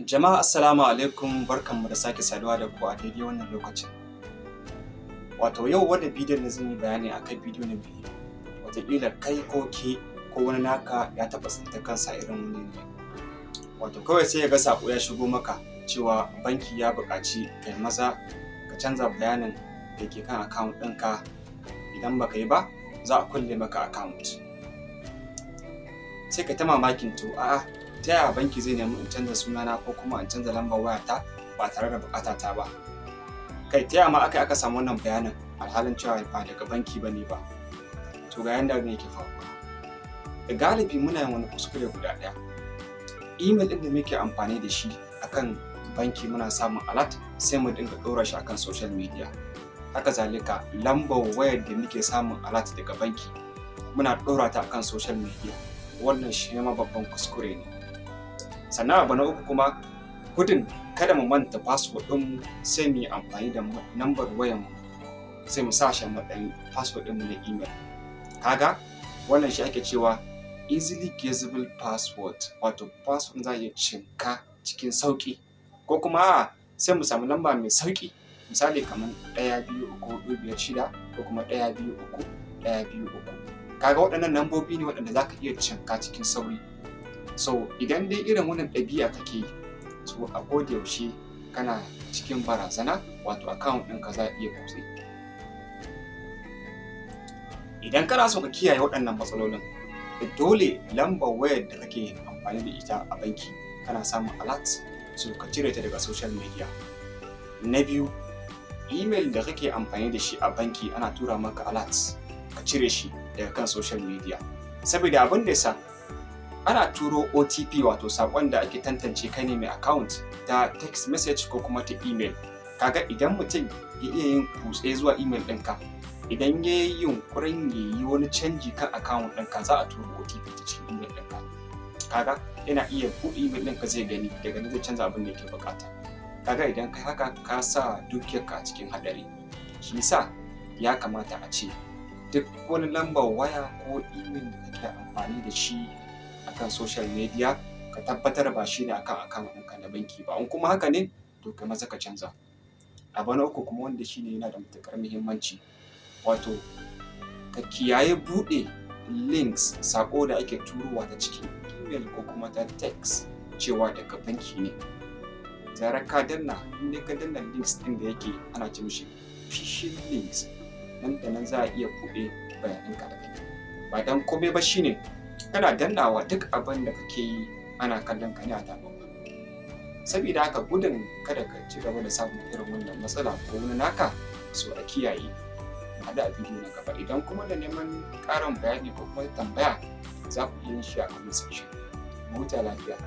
Jama'a assalamu alaikum, barkanmu da sake saduwa da ku a daidai wannan lokacin. Wato yau wannan bidiyon da zan yi bayani akan bidiyo na biyu. Wataƙila kai ko ke ko wani naka ya taɓa tsinta kansa irin wani ne. Wato kawai sai ya ga saƙo ya shigo maka cewa banki ya buƙaci kai maza ka canza bayanin da ke kan account ɗinka, idan baka yi ba za a kulle maka account. Sai ka ta mamakin to a'a, ta yaya banki zai nemi in canza sunana ko kuma in canza lambar wayata ba tare da buƙatata ba? Kai ta yaya ma aka samu wannan bayanin alhalin cewa ba daga banki bane ba? To ga yanda ne yake faruwa. Da galibi muna yin wani kuskure guda ɗaya. Email ɗin da muke amfani da shi akan banki muna samun alert sai mu dinga ɗora shi akan social media. Haka zalika lambar wayar da muke samun alert daga banki muna ɗora ta akan social media. Wannan shi ma babban kuskure ne. Sannan abu na uku kuma, gudun kada mu manta password ɗinmu sai mu yi amfani da lambar wayarmu sai mu sa shi matsayin password ɗinmu na email. Kaga wannan shi ake cewa easily guessable password, wato password za a iya cinka cikin sauƙi, ko kuma sai mu samu lamba mai sauƙi, misali kamar 1 2 3 4 5 6 ko kuma 1 2 3 1 2 3. Kaga waɗannan lambobi ne waɗanda za ka iya cinka cikin sauri. So idan dai irin wannan ɗabi'a kake yi, to a koda yaushe kana cikin barazana, wato account ɗinka za a iya kutse. Idan kana so ka kiyaye waɗannan matsalolin, dole lambar wayar da kake amfani da ita a banki kana samun alert, so ka cire ta daga social media. Na biyu, email da kake amfani da shi a banki ana tura maka alert, ka cire shi daga kan social media. Saboda abin da yasa ana turo OTP, wato saƙon da ake tantance kai ne mai account, ta text message ko kuma ta email. Kaga idan mutum ya iya yin kutse zuwa email ɗinka, idan ya yi yunƙurin ya yi wani canji kan account ɗinka za a turo OTP ta cikin email ɗinka. Kaga yana iya buɗe email ɗinka zai gani, daga nan zai canza abin da yake buƙata. Kaga idan kai haka ka sa dukiyarka a cikin haɗari. Shi yasa ya kamata a ce duk wani lambar waya ko email da kake amfani da shi akan social media ka tabbatar ba shi ne akan account ɗinka na banki ba. In kuma haka ne, to kai maza ka canza. Abu na uku kuma wanda shine yana da matuƙar muhimmanci, wato ka kiyaye buɗe links, saƙo da ake turowa ta cikin email ko kuma ta text cewa daga banki ne. Zarar ka danna, in dai ka danna links ɗin da yake ana ce mishi phishing links, nan da nan za a iya buɗe bayananka da kai. Ba dan komai ba shine kana dannawa duk abin da kake yi ana kallon ka ne a taɓa. Saboda haka gudun kada ka ci gaba da samun irin wannan matsala ko wani naka, so a kiyaye. Mu haɗu a bidiyo na gaba. Idan kuma da neman ƙarin bayani ko kuma tambaya, za ku iya yin shi a comment section. Mu huta lafiya.